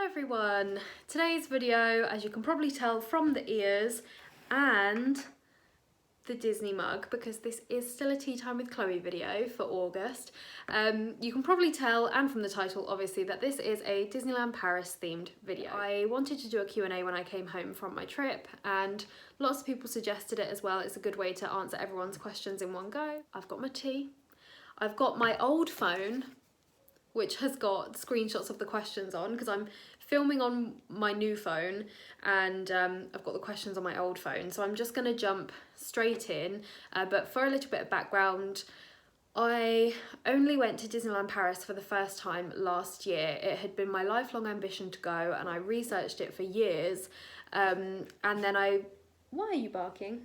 everyone! Today's video, as you can probably tell from the ears and the Disney mug, because this is still a tea time with Chloe video for August, you can probably tell, and from the title obviously, that this is a Disneyland Paris themed video. I wanted to do a Q&A when I came home from my trip, and lots of people suggested it as well. It's a good way to answer everyone's questions in one go. I've got my tea, I've got my old phone, which has got screenshots of the questions on, because I'm filming on my new phone and I've got the questions on my old phone, so I'm just going to jump straight in. But for a little bit of background, I only went to Disneyland Paris for the first time last year. It had been my lifelong ambition to go, and I researched it for years, and then why are you barking?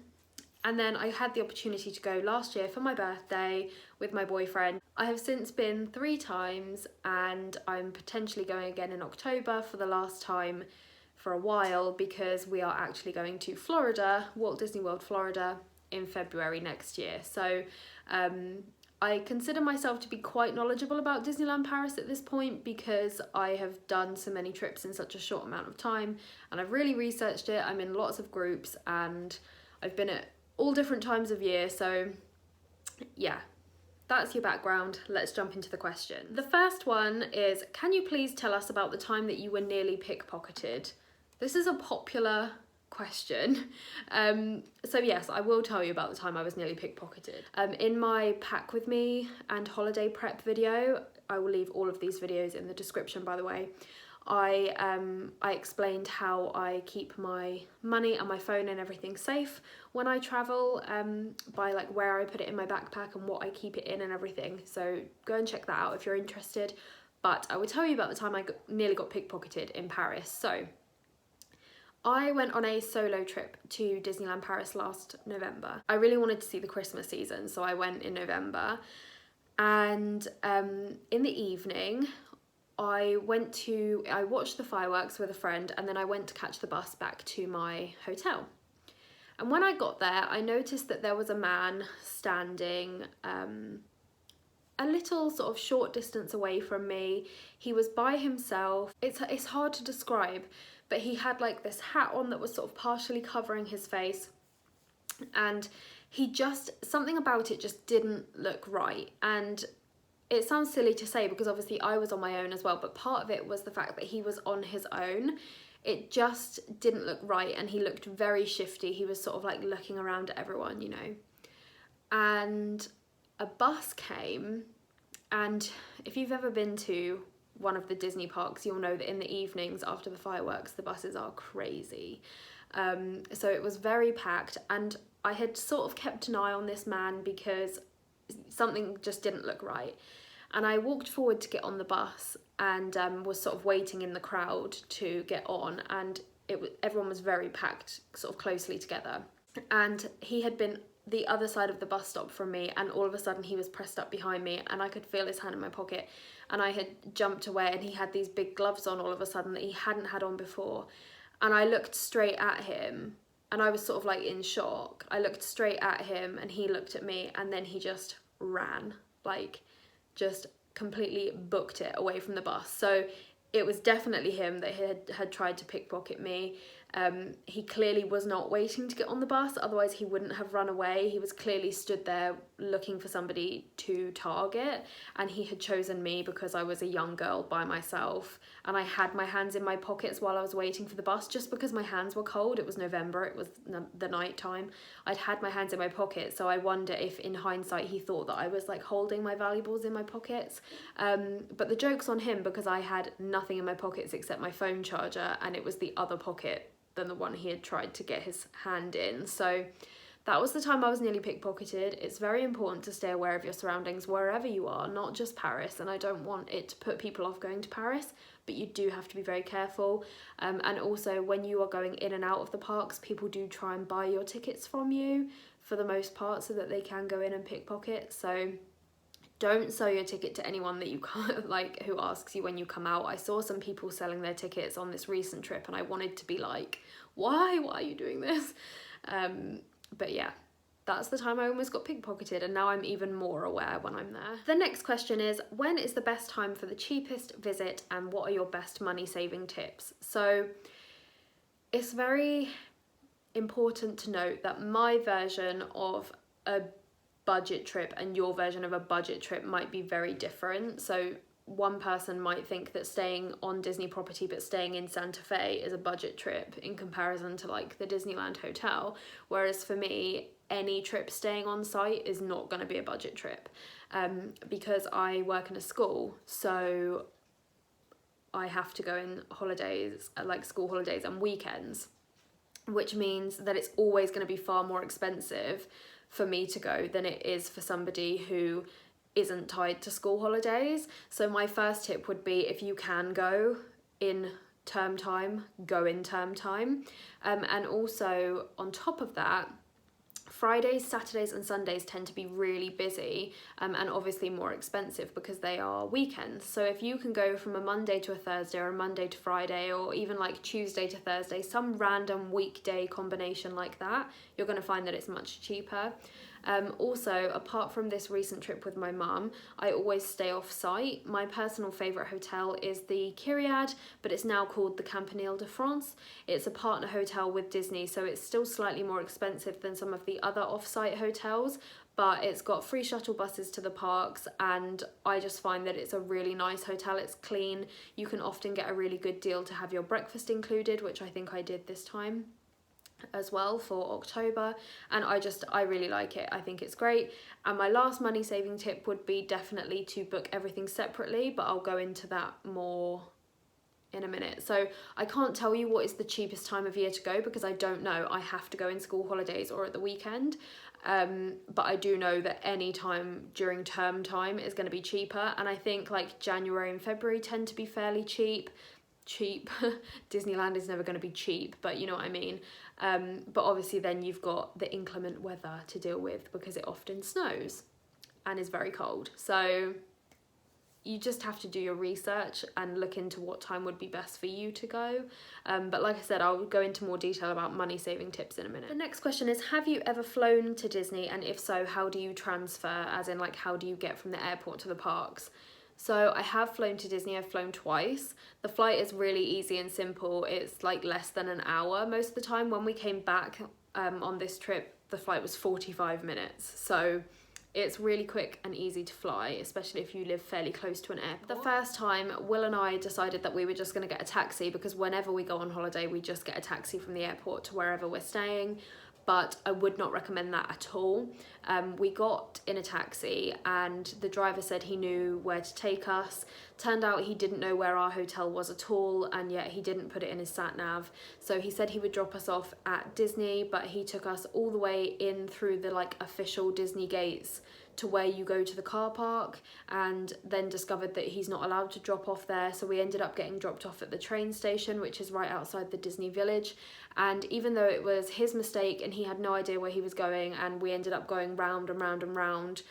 And then I had the opportunity to go last year for my birthday with my boyfriend. I have since been 3 times, and I'm potentially going again in October for the last time for a while, because we are actually going to Florida, Walt Disney World, Florida, in February next year. So I consider myself to be quite knowledgeable about Disneyland Paris at this point, because I have done so many trips in such a short amount of time, and I've really researched it. I'm in lots of groups, and I've been at all different times of year. So yeah, that's your background. Let's jump into the question. The first one is, can you please tell us about the time that you were nearly pickpocketed? This is a popular question. So yes, I will tell you about the time I was nearly pickpocketed. In my pack with me and holiday prep video, I will leave all of these videos in the description, by the way, I explained how I keep my money and my phone and everything safe when I travel, by like where I put it in my backpack and what I keep it in and everything. So go and check that out if you're interested. But I will tell you about the time I nearly got pickpocketed in Paris. So I went on a solo trip to Disneyland Paris last November. I really wanted to see the Christmas season, so I went in November. And in the evening, I watched the fireworks with a friend, and then I went to catch the bus back to my hotel. And when I got there, I noticed that there was a man standing a little sort of short distance away from me. He was by himself. It's hard to describe, but he had like this hat on that was sort of partially covering his face, and something about it just didn't look right. And it sounds silly to say, because obviously I was on my own as well, but part of it was the fact that he was on his own. It just didn't look right, and he looked very shifty. He was sort of like looking around at everyone, you know. And a bus came, and if you've ever been to one of the Disney parks, you'll know that in the evenings after the fireworks, the buses are crazy. So it was very packed, and I had sort of kept an eye on this man because something just didn't look right. And I walked forward to get on the bus, and was sort of waiting in the crowd to get on, and everyone was very packed, sort of closely together. And he had been the other side of the bus stop from me, and all of a sudden he was pressed up behind me, and I could feel his hand in my pocket, and I had jumped away, and he had these big gloves on all of a sudden that he hadn't had on before. And I looked straight at him, and I was sort of like in shock. I looked straight at him, and he looked at me, and then he just ran, like just completely booked it away from the bus. So it was definitely him that had tried to pickpocket me. He clearly was not waiting to get on the bus, otherwise he wouldn't have run away. He was clearly stood there looking for somebody to target, and he had chosen me because I was a young girl by myself, and I had my hands in my pockets while I was waiting for the bus, just because my hands were cold. It was November, it was the night time. I'd had my hands in my pockets, so I wonder if in hindsight he thought that I was like holding my valuables in my pockets. But the joke's on him, because I had nothing in my pockets except my phone charger, and it was the other pocket than the one he had tried to get his hand in. So that was the time I was nearly pickpocketed. It's very important to stay aware of your surroundings wherever you are, not just Paris, and I don't want it to put people off going to Paris, but you do have to be very careful. And also when you are going in and out of the parks, people do try and buy your tickets from you for the most part, so that they can go in and pickpocket. So don't sell your ticket to anyone that you can't, like, who asks you when you come out. I saw some people selling their tickets on this recent trip, and I wanted to be like, why are you doing this? But yeah, that's the time I almost got pickpocketed, and now I'm even more aware when I'm there. The next question is, when is the best time for the cheapest visit and what are your best money saving tips? So it's very important to note that my version of a budget trip and your version of a budget trip might be very different. So one person might think that staying on Disney property but staying in Santa Fe is a budget trip in comparison to like the Disneyland hotel, whereas for me any trip staying on site is not going to be a budget trip, because I work in a school, so I have to go in holidays, like school holidays and weekends, which means that it's always going to be far more expensive for me to go than it is for somebody who isn't tied to school holidays. So my first tip would be, if you can go in term time, go in term time. And also on top of that, Fridays, Saturdays and Sundays tend to be really busy, and obviously more expensive because they are weekends. So if you can go from a Monday to a Thursday or a Monday to Friday, or even like Tuesday to Thursday, some random weekday combination like that, you're going to find that it's much cheaper. Also, apart from this recent trip with my mum, I always stay off site. My personal favourite hotel is the Kyriad, but it's now called the Campanile de France. It's a partner hotel with Disney, so it's still slightly more expensive than some of the other off-site hotels, but it's got free shuttle buses to the parks, and I just find that it's a really nice hotel. It's clean. You can often get a really good deal to have your breakfast included, which I think I did this time as well for October, and I really like it. I think it's great. And my last money saving tip would be definitely to book everything separately, but I'll go into that more in a minute. So I can't tell you what is the cheapest time of year to go because I don't know. I have to go in school holidays or at the weekend, but I do know that any time during term time is going to be cheaper, and I think like January and February tend to be fairly cheap. Disneyland is never going to be cheap, but you know what I mean. But obviously then you've got the inclement weather to deal with because it often snows and is very cold. So you just have to do your research and look into what time would be best for you to go. But like I said, I'll go into more detail about money saving tips in a minute. The next question is, have you ever flown to Disney, and if so, how do you transfer, as in like how do you get from the airport to the parks? So I have flown to Disney. I've flown twice. The flight is really easy and simple. It's like less than an hour most of the time. When we came back on this trip, the flight was 45 minutes. So it's really quick and easy to fly, especially if you live fairly close to an airport. The first time, Will and I decided that we were just going to get a taxi, because whenever we go on holiday, we just get a taxi from the airport to wherever we're staying. But I would not recommend that at all. We got in a taxi and the driver said he knew where to take us. Turned out he didn't know where our hotel was at all, and yet he didn't put it in his sat nav. So he said he would drop us off at Disney, but he took us all the way in through the like official Disney gates to where you go to the car park, and then discovered that he's not allowed to drop off there. So we ended up getting dropped off at the train station, which is right outside the Disney Village. And even though it was his mistake and he had no idea where he was going, and we ended up going round and round and round,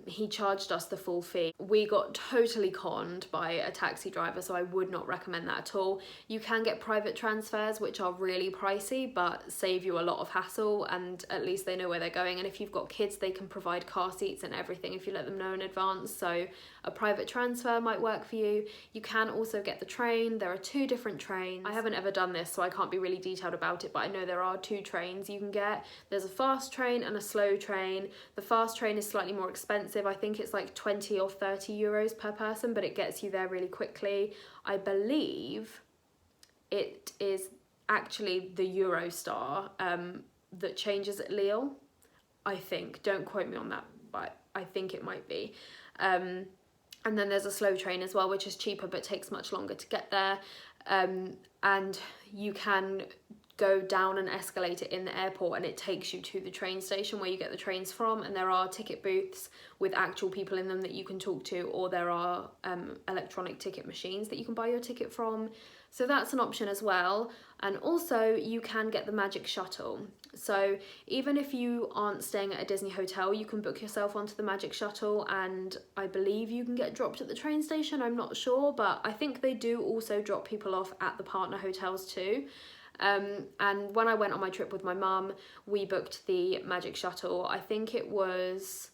he charged us the full fee. We got totally conned by a taxi driver, so I would not recommend that at all. You can get private transfers, which are really pricey, but save you a lot of hassle, and at least they know where they're going. And if you've got kids, they can provide car seats and everything if you let them know in advance. So a private transfer might work for you. You can also get the train. There are 2 different trains. I haven't ever done this, so I can't be really detailed about it, but I know there are 2 trains you can get. There's a fast train and a slow train. The fast train is slightly more expensive. I think it's like 20 or 30 euros per person, but it gets you there really quickly. I believe it is actually the Eurostar that changes at Lille, I think. Don't quote me on that, but I think it might be. And then there's a slow train as well, which is cheaper but takes much longer to get there. And you can go down an escalator in the airport and it takes you to the train station where you get the trains from, and there are ticket booths with actual people in them that you can talk to, or there are electronic ticket machines that you can buy your ticket from. So that's an option as well. And also you can get the Magic Shuttle. So even if you aren't staying at a Disney hotel, you can book yourself onto the Magic Shuttle, and I believe you can get dropped at the train station. I'm not sure, but I think they do also drop people off at the partner hotels too. And when I went on my trip with my mum, we booked the Magic Shuttle. I think it was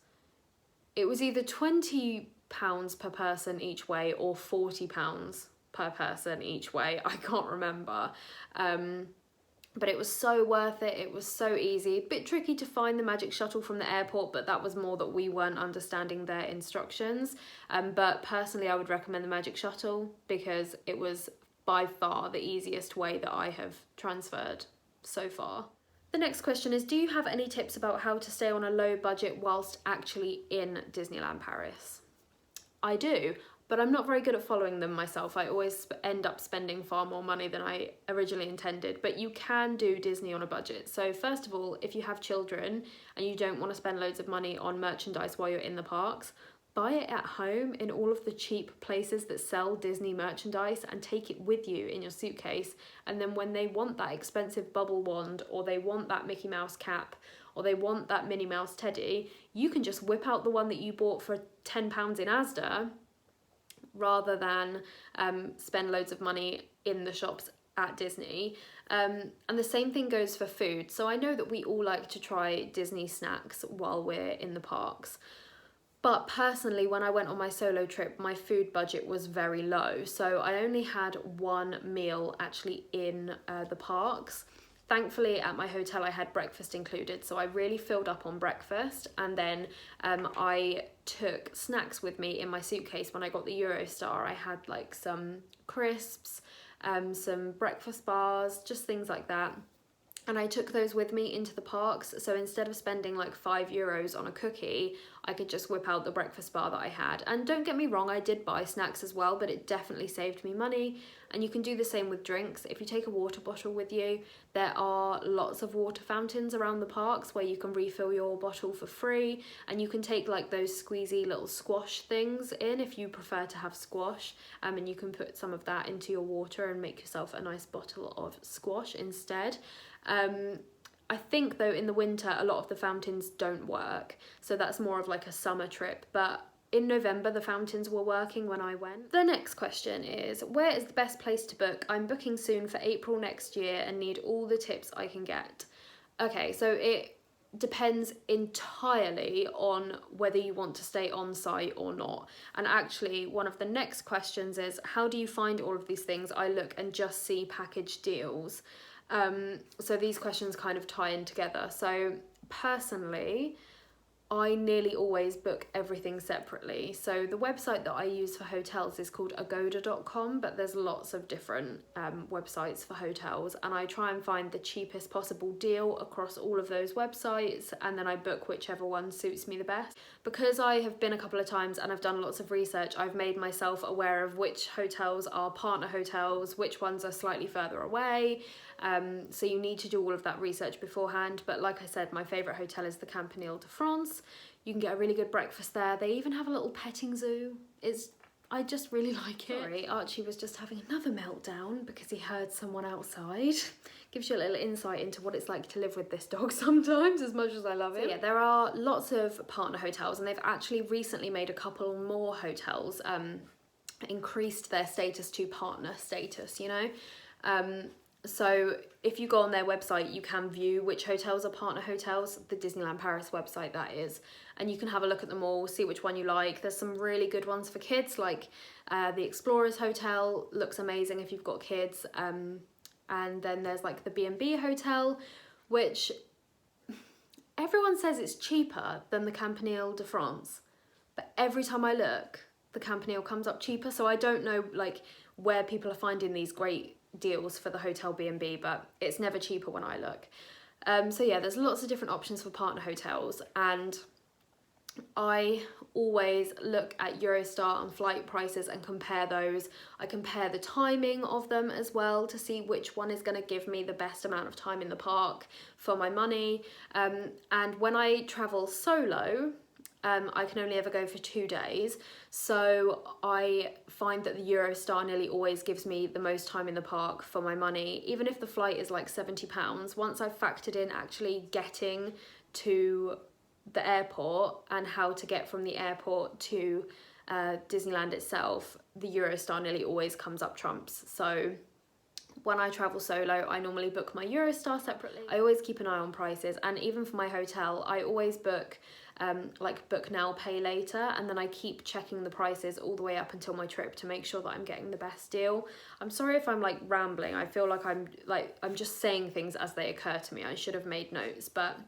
either £20 per person each way or £40 per person each way. I can't remember. But it was so worth it. It was so easy. A bit tricky to find the Magic Shuttle from the airport, but that was more that we weren't understanding their instructions. But personally, I would recommend the Magic Shuttle because it was by far the easiest way that I have transferred so far. The next question is, do you have any tips about how to stay on a low budget whilst actually in Disneyland Paris? I do, but I'm not very good at following them myself. I always end up spending far more money than I originally intended, but you can do Disney on a budget. So first of all, if you have children and you don't want to spend loads of money on merchandise while you're in the parks, buy it at home in all of the cheap places that sell Disney merchandise and take it with you in your suitcase. And then when they want that expensive bubble wand, or they want that Mickey Mouse cap, or they want that Minnie Mouse teddy, you can just whip out the one that you bought for £10 in Asda, rather than spend loads of money in the shops at Disney. And the same thing goes for food. So I know that we all like to try Disney snacks while we're in the parks. But personally, when I went on my solo trip, my food budget was very low. So I only had one meal actually in the parks. Thankfully, at my hotel, I had breakfast included, so I really filled up on breakfast, and then I took snacks with me in my suitcase. When I got the Eurostar, I had like some crisps, some breakfast bars, just things like that. And I took those with me into the parks, so instead of spending like €5 on a cookie, I could just whip out the breakfast bar that I had. And don't get me wrong, I did buy snacks as well, but it definitely saved me money. And you can do the same with drinks. If you take a water bottle with you, there are lots of water fountains around the parks where you can refill your bottle for free, and you can take like those squeezy little squash things in if you prefer to have squash, and you can put some of that into your water and make yourself a nice bottle of squash instead. I think though in the winter a lot of the fountains don't work, so that's more of like a summer trip, but in November the fountains were working when I went. The next question is, where is the best place to book? I'm booking soon for April next year and need all the tips I can get. Okay, so it depends entirely on whether you want to stay on site or not. And actually one of the next questions is, how do you find all of these things? I look and just see package deals. So these questions kind of tie in together. So personally, I nearly always book everything separately. So the website that I use for hotels is called agoda.com, but there's lots of different websites for hotels, and I try and find the cheapest possible deal across all of those websites, and then I book whichever one suits me the best. Because I have been a couple of times and I've done lots of research, I've made myself aware of which hotels are partner hotels, which ones are slightly further away. So you need to do all of that research beforehand. But like I said, my favourite hotel is the Campanile de France. You can get a really good breakfast there. They even have a little petting zoo. I just really like it. Sorry, Archie was just having another meltdown because he heard someone outside. Gives you a little insight into what it's like to live with this dog sometimes, as much as I love it. So yeah, there are lots of partner hotels, and they've actually recently made a couple more hotels, increased their status to partner status, you know? So if you go on their website, you can view which hotels are partner hotels, the Disneyland Paris website that is, and you can have a look at them all, see which one you like. There's some really good ones for kids, like the Explorers Hotel looks amazing if you've got kids, and then there's like the B&B Hotel, which everyone says it's cheaper than the Campanile de France, but every time I look, the Campanile comes up cheaper, so I don't know like where people are finding these great deals for the hotel B&B, but it's never cheaper when I look. So yeah, there's lots of different options for partner hotels, and I always look at Eurostar and flight prices and compare those. I compare the timing of them as well to see which one is going to give me the best amount of time in the park for my money. And when I travel solo, I can only ever go for 2 days, so I find that the Eurostar nearly always gives me the most time in the park for my money. Even if the flight is like £70, once I've factored in actually getting to the airport and how to get from the airport to Disneyland itself, the Eurostar nearly always comes up trumps. So When I travel solo, I normally book my Eurostar separately. I always keep an eye on prices, and even for my hotel, I always book like book now, pay later, and then I keep checking the prices all the way up until my trip to make sure that I'm getting the best deal. I'm sorry if I'm like rambling. I feel like I'm just saying things as they occur to me. I should have made notes, but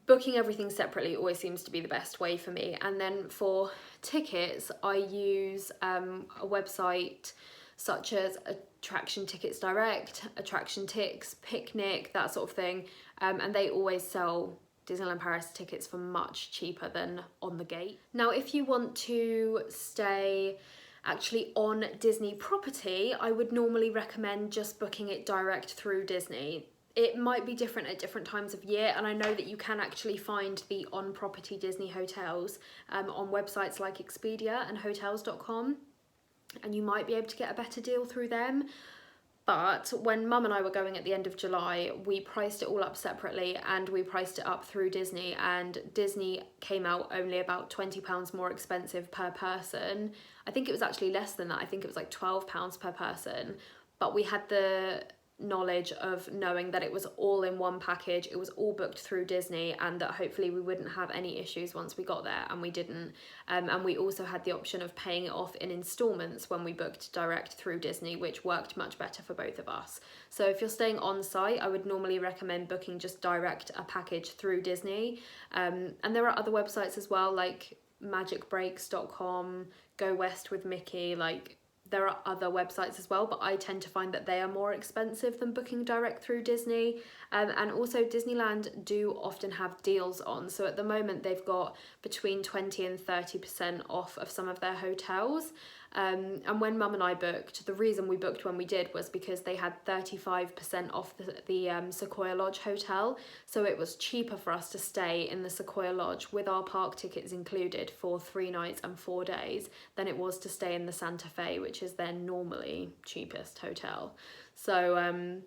booking everything separately always seems to be the best way for me. And then for tickets, I use a website such as Attraction Tickets Direct, Attraction Tix, Picnic, that sort of thing, and they always sell Disneyland Paris tickets for much cheaper than on the gate. Now, if you want to stay actually on Disney property, I would normally recommend just booking it direct through Disney. It might be different at different times of year, and I know that you can actually find the on-property Disney hotels on websites like Expedia and hotels.com, and you might be able to get a better deal through them. But when Mum and I were going at the end of July, we priced it all up separately, and we priced it up through Disney, and Disney came out only about £20 more expensive per person. I think it was actually less than that. I think it was like £12 per person, but we had the knowledge of knowing that it was all in one package, it was all booked through Disney, and that hopefully we wouldn't have any issues once we got there, and we didn't. And we also had the option of paying it off in installments when we booked direct through Disney, which worked much better for both of us. So if you're staying on site, I would normally recommend booking just direct a package through Disney. And there are other websites as well, like magicbreaks.com, Go West with Mickey, like there are other websites as well, but I tend to find that they are more expensive than booking direct through Disney. And also Disneyland do often have deals on. So at the moment they've got between 20 and 30% off of some of their hotels. And when Mum and I booked, the reason we booked when we did was because they had 35% off the Sequoia Lodge hotel. So it was cheaper for us to stay in the Sequoia Lodge with our park tickets included for 3 nights and 4 days than it was to stay in the Santa Fe, which is their normally cheapest hotel. So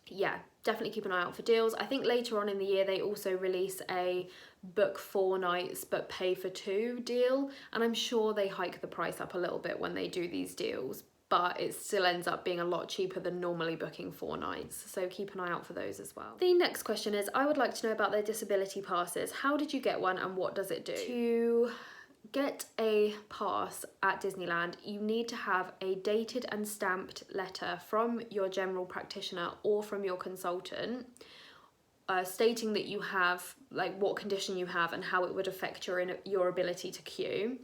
yeah, definitely keep an eye out for deals. I think later on in the year they also release a book 4 nights but pay for 2 deal, and I'm sure they hike the price up a little bit when they do these deals, but it still ends up being a lot cheaper than normally booking 4 nights, so keep an eye out for those as well. The next question is, I would like to know about their disability passes. How did you get one and what does it do? To get a pass at Disneyland, you need to have a dated and stamped letter from your general practitioner or from your consultant stating that you have, like, what condition you have and how it would affect your ability to queue.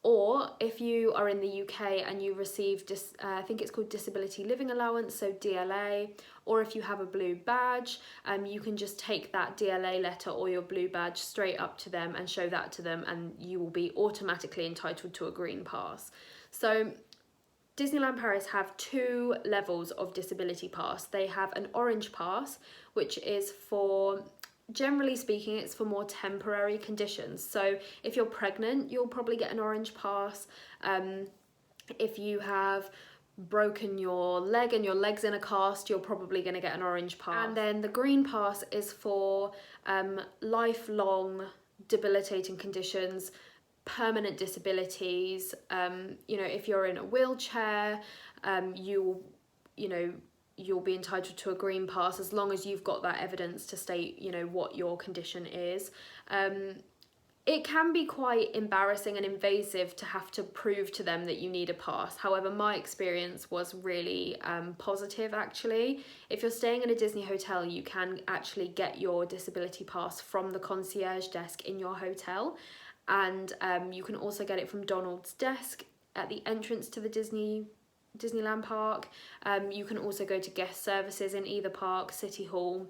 Or if you are in the UK and you receive, I think it's called Disability Living Allowance, so DLA, or if you have a blue badge, you can just take that DLA letter or your blue badge straight up to them and show that to them, and you will be automatically entitled to a green pass. So Disneyland Paris have 2 levels of disability pass. They have an orange pass, which is for, generally speaking, it's for more temporary conditions. So if you're pregnant, you'll probably get an orange pass. If you have broken your leg and your leg's in a cast, you're probably going to get an orange pass. And then the green pass is for lifelong debilitating conditions, permanent disabilities. You know, if you're in a wheelchair, you'll be entitled to a green pass as long as you've got that evidence to state, you know, what your condition is. It can be quite embarrassing and invasive to have to prove to them that you need a pass. However, my experience was really positive, actually. If you're staying in a Disney hotel, you can actually get your disability pass from the concierge desk in your hotel. And you can also get it from Donald's desk at the entrance to the Disneyland park. You can also go to guest services in either park, City Hall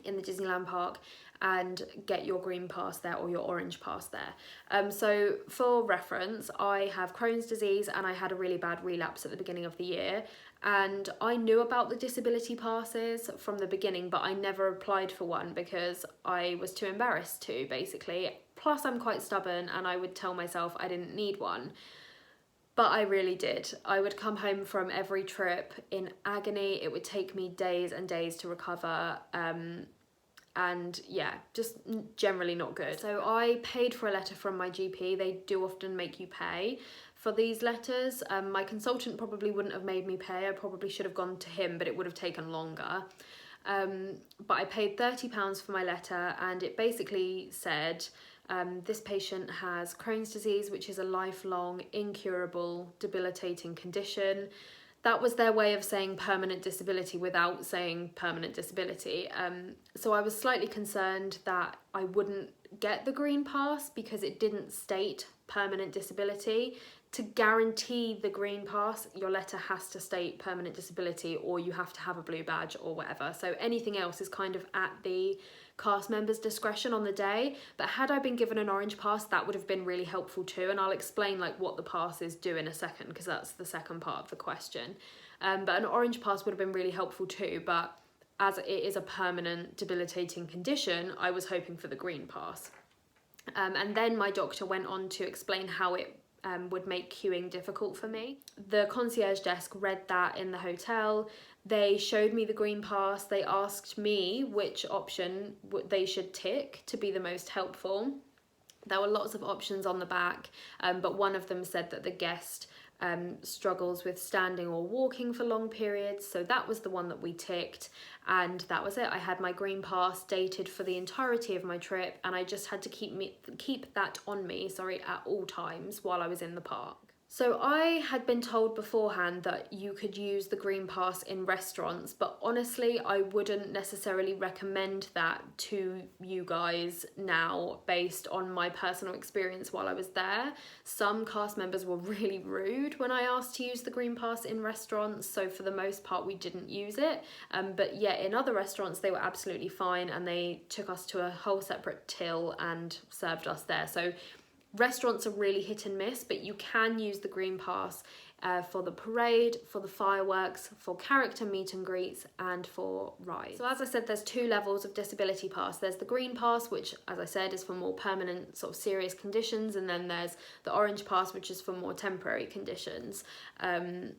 in the Disneyland park, and get your green pass there or your orange pass there. So for reference, I have Crohn's disease and I had a really bad relapse at the beginning of the year, and I knew about the disability passes from the beginning, but I never applied for one because I was too embarrassed to, basically. Plus I'm quite stubborn and I would tell myself I didn't need one. But I really did. I would come home from every trip in agony. It would take me days and days to recover. And yeah, just generally not good. So I paid for a letter from my GP. They do often make you pay for these letters. My consultant probably wouldn't have made me pay. I probably should have gone to him, but it would have taken longer. But I paid £30 for my letter, and it basically said, this patient has Crohn's disease, which is a lifelong, incurable, debilitating condition. That was their way of saying permanent disability without saying permanent disability. So I was slightly concerned that I wouldn't get the green pass because it didn't state permanent disability. To guarantee the green pass, your letter has to state permanent disability, or you have to have a blue badge or whatever. So anything else is kind of at the cast member's discretion on the day. But had I been given an orange pass, that would have been really helpful too. And I'll explain like what the passes do in a second, because that's the second part of the question. But an orange pass would have been really helpful too. But as it is a permanent debilitating condition, I was hoping for the green pass. And then my doctor went on to explain how it would make queuing difficult for me. The concierge desk read that in the hotel. They showed me the green pass. They asked me which option they should tick to be the most helpful. There were lots of options on the back, but one of them said that the guest struggles with standing or walking for long periods, so that was the one that we ticked, and that was it. I had my green pass dated for the entirety of my trip, and I just had to keep that on me, at all times while I was in the park. So I had been told beforehand that you could use the green pass in restaurants, but honestly I wouldn't necessarily recommend that to you guys now based on my personal experience while I was there. Some cast members were really rude when I asked to use the green pass in restaurants, so for the most part we didn't use it, but yeah, in other restaurants they were absolutely fine, and they took us to a whole separate till and served us there. So restaurants are really hit and miss, but you can use the green pass for the parade, for the fireworks, for character meet and greets, and for rides. So as I said, there's two levels of disability pass. There's the green pass, which as I said is for more permanent sort of serious conditions, and then there's the orange pass, which is for more temporary conditions. And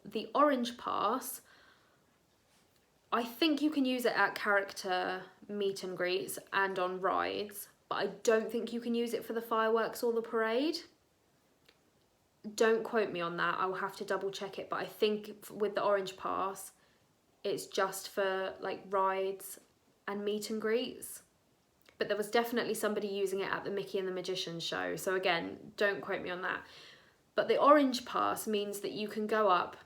the orange pass, I think you can use it at character meet and greets and on rides, but I don't think you can use it for the fireworks or the parade. Don't quote me on that, I will have to double check it, but I think with the orange pass, it's just for like rides and meet and greets. But there was definitely somebody using it at the Mickey and the Magician show, so again, don't quote me on that. But the orange pass means that you can go up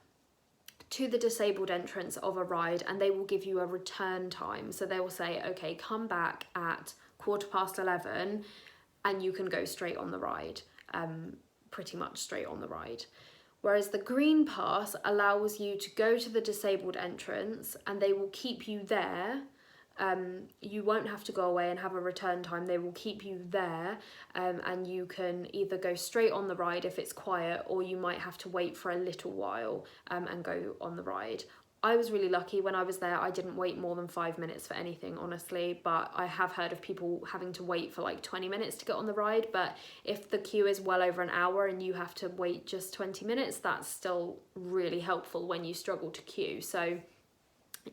to the disabled entrance of a ride and they will give you a return time. So they will say, okay, come back at 11:15 and you can go straight on the ride, pretty much straight on the ride. Whereas the green pass allows you to go to the disabled entrance and they will keep you there. You won't have to go away and have a return time. They will keep you there, and you can either go straight on the ride if it's quiet, or you might have to wait for a little while and go on the ride. I was really lucky when I was there. I didn't wait more than 5 minutes for anything, honestly, but I have heard of people having to wait for like 20 minutes to get on the ride. But if the queue is well over an hour and you have to wait just 20 minutes, that's still really helpful when you struggle to queue. So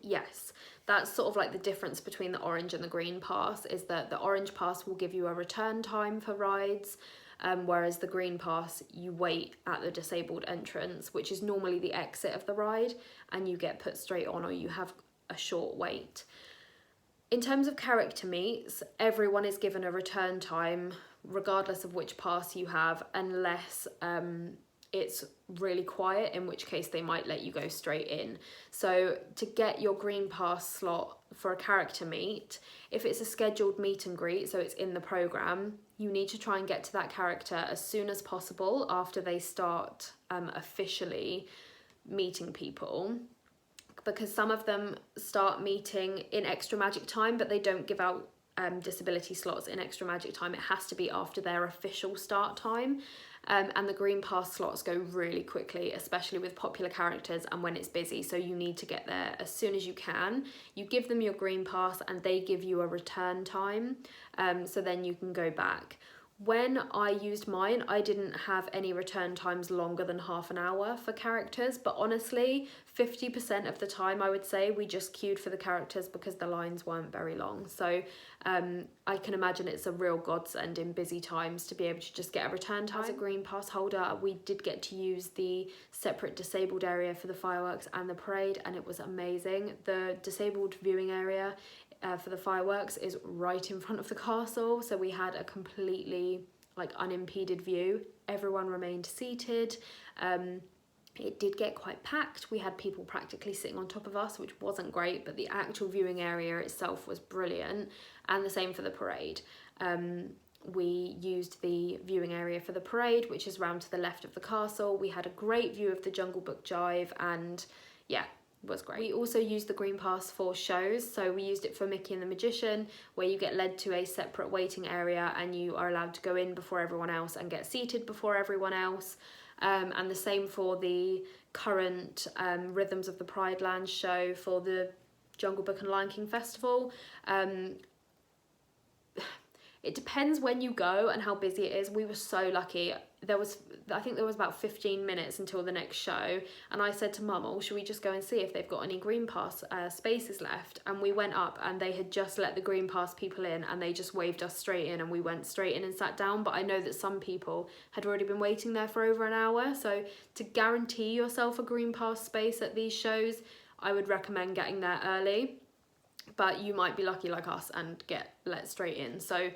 yes, that's sort of like the difference between the orange and the green pass, is that the orange pass will give you a return time for rides, whereas the green pass, you wait at the disabled entrance, which is normally the exit of the ride, and you get put straight on, or you have a short wait. In terms of character meets, everyone is given a return time regardless of which pass you have, unless it's really quiet, in which case they might let you go straight in. So to get your green pass slot for a character meet, if it's a scheduled meet and greet, so it's in the program, you need to try and get to that character as soon as possible after they start officially meeting people, because some of them start meeting in extra magic time, but they don't give out disability slots in extra magic time. It has to be after their official start time. And the green pass slots go really quickly, especially with popular characters and when it's busy, so you need to get there as soon as you can. You give them your green pass and they give you a return time, so then you can go back. When I used mine, I didn't have any return times longer than half an hour for characters, but honestly, 50% of the time I would say we just queued for the characters because the lines weren't very long. So I can imagine it's a real godsend in busy times to be able to just get a return time. As a green pass holder, we did get to use the separate disabled area for the fireworks and the parade, and it was amazing. The disabled viewing area for the fireworks is right in front of the castle, so we had a completely like unimpeded view. Everyone remained seated. It did get quite packed. We had people practically sitting on top of us, which wasn't great, but the actual viewing area itself was brilliant, and the same for the parade. We used the viewing area for the parade, which is round to the left of the castle. We had a great view of the Jungle Book Jive, and yeah, was great. We also used the green pass for shows, so we used it for Mickey and the Magician, where you get led to a separate waiting area and you are allowed to go in before everyone else and get seated before everyone else. And the same for the current Rhythms of the Pride Land show for the Jungle Book and Lion King Festival. It depends when you go and how busy it is. We were so lucky. I think there was about 15 minutes until the next show, and I said to Mum, oh, should we just go and see if they've got any green pass spaces left? And we went up and they had just let the green pass people in, and they just waved us straight in, and we went straight in and sat down. But I know that some people had already been waiting there for over an hour, so to guarantee yourself a green pass space at these shows, I would recommend getting there early, but you might be lucky like us and get let straight in. So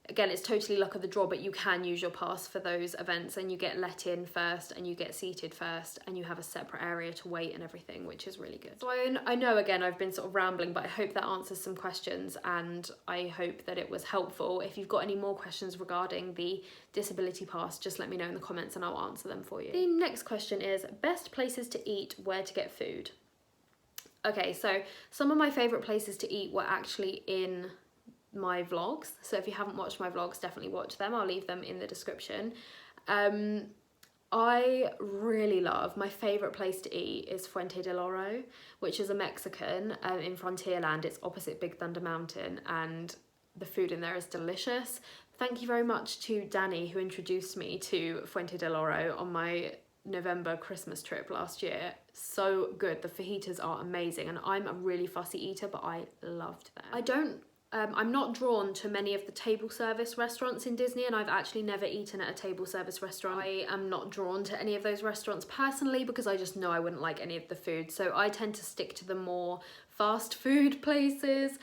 again, it's totally luck of the draw, but you can use your pass for those events, and you get let in first and you get seated first, and you have a separate area to wait and everything, which is really good. So I know, again, I've been sort of rambling, but I hope that answers some questions, and I hope that it was helpful. If you've got any more questions regarding the disability pass, just let me know in the comments and I'll answer them for you. The next question is best places to eat, where to get food. Okay, so some of my favourite places to eat were actually in my vlogs, so if you haven't watched my vlogs, definitely watch them. I'll leave them in the description. I really love, my favourite place to eat is Fuente del Oro, which is a Mexican in Frontierland. It's opposite Big Thunder Mountain, and the food in there is delicious. Thank you very much to Danny, who introduced me to Fuente del Oro on my November Christmas trip last year. So good. The fajitas are amazing, and I'm a really fussy eater, but I loved them. I'm not drawn to many of the table service restaurants in Disney, and I've actually never eaten at a table service restaurant. I am not drawn to any of those restaurants personally because I just know I wouldn't like any of the food, so I tend to stick to the more fast food places.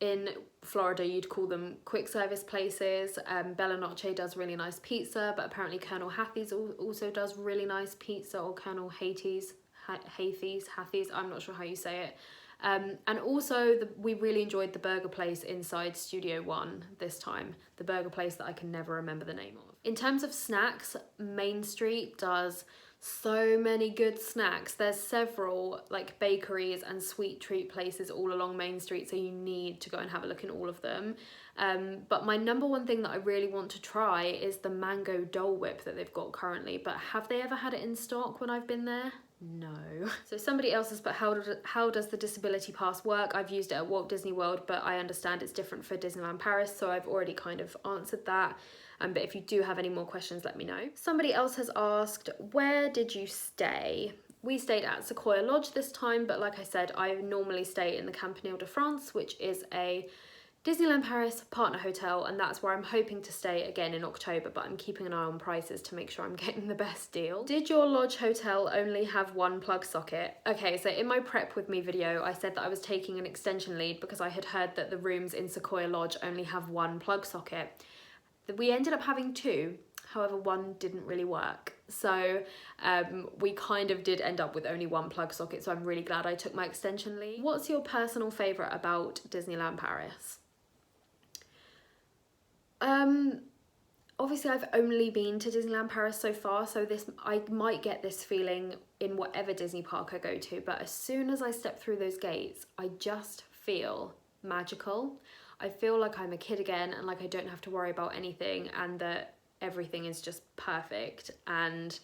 In Florida, you'd call them quick service places. Bella Noche does really nice pizza, but apparently Colonel Hathie's also does really nice pizza, or Colonel Hathie's, I'm not sure how you say it. And also we really enjoyed the burger place inside Studio One this time, the burger place that I can never remember the name of. In terms of snacks, Main Street does so many good snacks. There's several like bakeries and sweet treat places all along Main Street, so you need to go and have a look in all of them. But my number one thing that I really want to try is the mango Dole Whip that they've got currently, but have they ever had it in stock when I've been there? No. So somebody else has put, how does the disability pass work? I've used it at Walt Disney World, but I understand it's different for Disneyland Paris, so I've already kind of answered that. But if you do have any more questions, let me know. Somebody else has asked, where did you stay? We stayed at Sequoia Lodge this time, but like I said, I normally stay in the Campanile de France, which is a Disneyland Paris partner hotel, and that's where I'm hoping to stay again in October, but I'm keeping an eye on prices to make sure I'm getting the best deal. Did your lodge hotel only have one plug socket? Okay, so in my prep with me video, I said that I was taking an extension lead because I had heard that the rooms in Sequoia Lodge only have one plug socket. We ended up having two, however one didn't really work. So we kind of did end up with only one plug socket, so I'm really glad I took my extension lead. What's your personal favourite about Disneyland Paris? Obviously I've only been to Disneyland Paris so far, so I might get this feeling in whatever Disney park I go to, but as soon as I step through those gates, I just feel magical. I feel like I'm a kid again, and like I don't have to worry about anything, and that everything is just perfect. And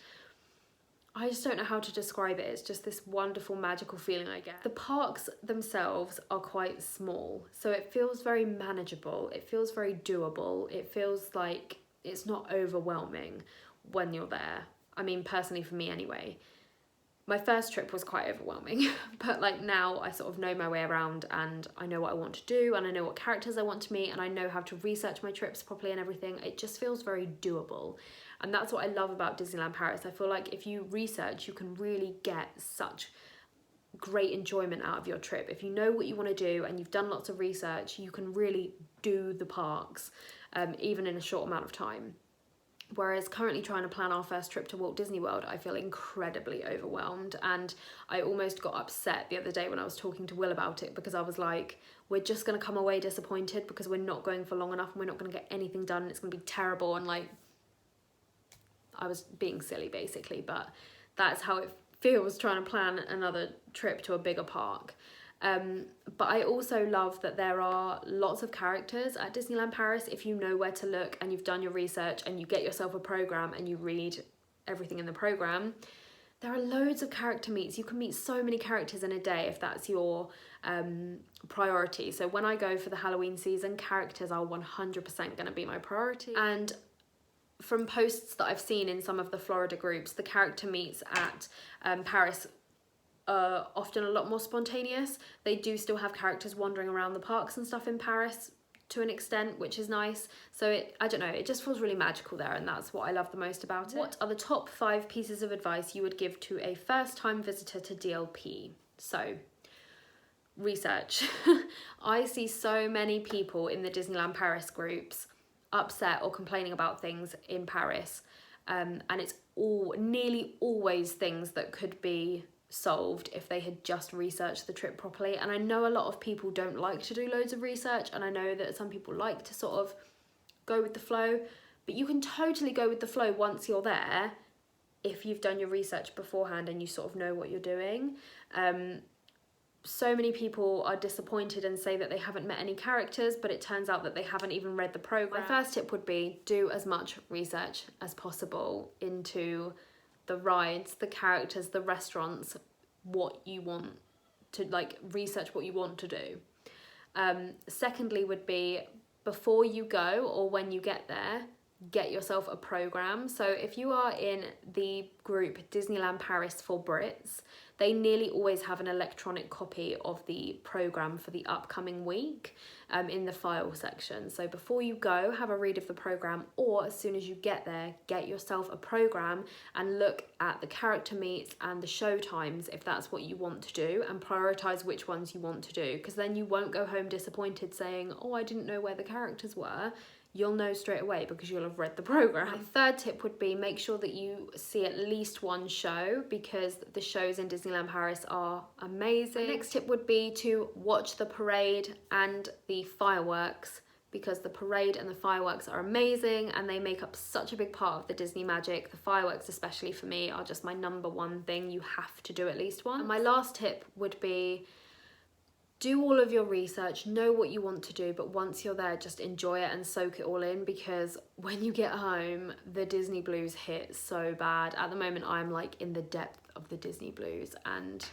I just don't know how to describe it. It's just this wonderful, magical feeling I get. The parks themselves are quite small, so it feels very manageable. It feels very doable. It feels like it's not overwhelming when you're there. I mean, personally for me anyway. My first trip was quite overwhelming, but like now I sort of know my way around and I know what I want to do and I know what characters I want to meet and I know how to research my trips properly and everything. It just feels very doable. And that's what I love about Disneyland Paris. I feel like if you research, you can really get such great enjoyment out of your trip. If you know what you want to do and you've done lots of research, you can really do the parks, even in a short amount of time. Whereas currently trying to plan our first trip to Walt Disney World, I feel incredibly overwhelmed. And I almost got upset the other day when I was talking to Will about it, because I was like, we're just going to come away disappointed because we're not going for long enough and we're not going to get anything done and it's going to be terrible. And like, I was being silly basically, but that's how it feels trying to plan another trip to a bigger park. But I also love that there are lots of characters at Disneyland Paris if you know where to look and you've done your research and you get yourself a program and you read everything in the program. There are loads of character meets. You can meet so many characters in a day if that's your priority. So when I go for the Halloween season, characters are 100% going to be my priority. And from posts that I've seen in some of the Florida groups, the character meets at Paris are often a lot more spontaneous. They do still have characters wandering around the parks and stuff in Paris to an extent, which is nice. So I don't know, it just feels really magical there, and that's what I love the most about it. What are the top 5 pieces of advice you would give to a first-time visitor to DLP? So, research. I see so many people in the Disneyland Paris groups upset or complaining about things in Paris, and it's nearly always things that could be solved if they had just researched the trip properly. And I know a lot of people don't like to do loads of research, and I know that some people like to sort of go with the flow, but you can totally go with the flow once you're there if you've done your research beforehand and you sort of know what you're doing. So many people are disappointed and say that they haven't met any characters, but it turns out that they haven't even read the program. My first tip would be do as much research as possible into the rides, the characters, the restaurants, what you want to, like, research what you want to do. Secondly would be, before you go or when you get there, get yourself a program. So if you are in the group Disneyland Paris for Brits, they nearly always have an electronic copy of the program for the upcoming week in the file section. So before you go, have a read of the program, or as soon as you get there, get yourself a program and look at the character meets and the show times if that's what you want to do, and prioritize which ones you want to do, because then you won't go home disappointed saying, oh, I didn't know where the characters were. You'll know straight away because you'll have read the program. My third tip would be make sure that you see at least one show, because the shows in Disneyland Paris are amazing. My next tip would be to watch the parade and the fireworks, because the parade and the fireworks are amazing and they make up such a big part of the Disney magic. The fireworks, especially for me, are just my number one thing you have to do at least one. And my last tip would be, do all of your research, know what you want to do, but once you're there, just enjoy it and soak it all in, because when you get home, the Disney blues hit so bad. At the moment, I'm like in the depth of the Disney blues and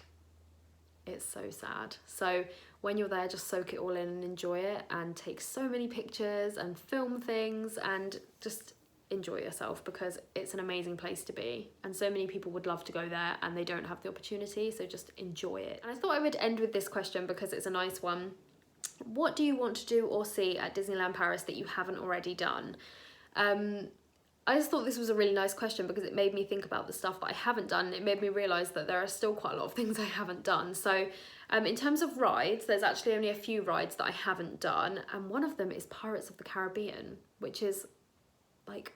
it's so sad. So when you're there, just soak it all in and enjoy it, and take so many pictures and film things and just enjoy yourself, because it's an amazing place to be and so many people would love to go there and they don't have the opportunity, so just enjoy it. And I thought I would end with this question because it's a nice one. What do you want to do or see at Disneyland Paris that you haven't already done? I just thought this was a really nice question because it made me think about the stuff that I haven't done. It made me realise that there are still quite a lot of things I haven't done. So in terms of rides, there's actually only a few rides that I haven't done, and one of them is Pirates of the Caribbean, which is like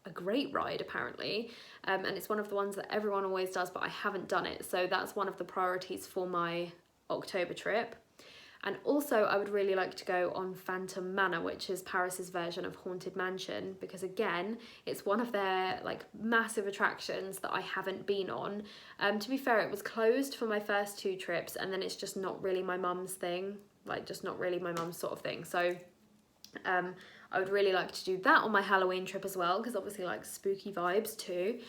a great ride apparently, and it's one of the ones that everyone always does, but I haven't done it, so that's one of the priorities for my October trip. And also I would really like to go on Phantom Manor, which is Paris's version of Haunted Mansion, because again, it's one of their like massive attractions that I haven't been on. To be fair, it was closed for my first 2 trips, and then it's just not really my mum's thing, like just not really my mum's sort of thing. So I would really like to do that on my Halloween trip as well, because obviously like spooky vibes too.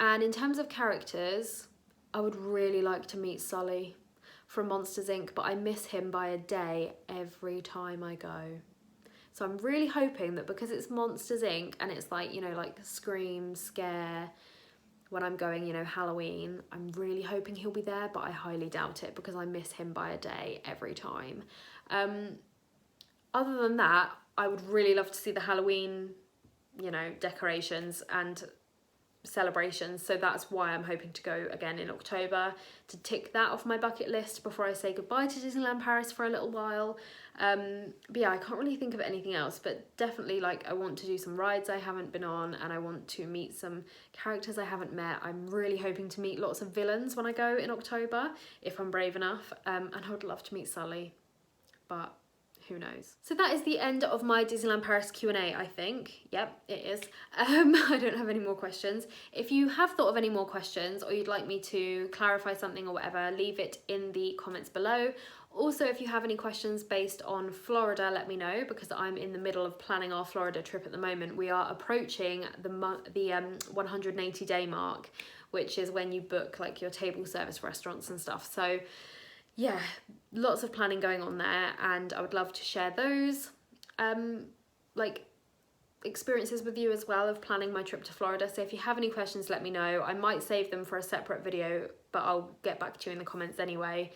And in terms of characters, I would really like to meet Sully from Monsters Inc, but I miss him by a day every time I go. So I'm really hoping that because it's Monsters Inc and it's like, you know, like Scream, Scare, when I'm going, you know, Halloween, I'm really hoping he'll be there, but I highly doubt it because I miss him by a day every time. Other than that, I would really love to see the Halloween, you know, decorations and celebrations, so that's why I'm hoping to go again in October to tick that off my bucket list before I say goodbye to Disneyland Paris for a little while. But yeah, I can't really think of anything else, but definitely like I want to do some rides I haven't been on, and I want to meet some characters I haven't met. I'm really hoping to meet lots of villains when I go in October, if I'm brave enough, and I would love to meet Sully, but who knows. So that is the end of my Disneyland Paris Q&A, I think. Yep, it is. I don't have any more questions. If you have thought of any more questions or you'd like me to clarify something or whatever, leave it in the comments below. Also, if you have any questions based on Florida, let me know, because I'm in the middle of planning our Florida trip at the moment. We are approaching the 180-day mark, which is when you book like your table service restaurants and stuff. So yeah, lots of planning going on there, and I would love to share those like experiences with you as well of planning my trip to Florida. So if you have any questions, let me know. I might save them for a separate video, but I'll get back to you in the comments anyway.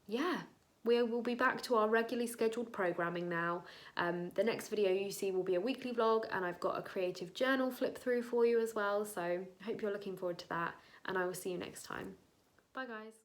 Yeah, we will be back to our regularly scheduled programming now. The next video you see will be a weekly vlog, and I've got a creative journal flip through for you as well, so I hope you're looking forward to that, and I will see you next time. Bye guys.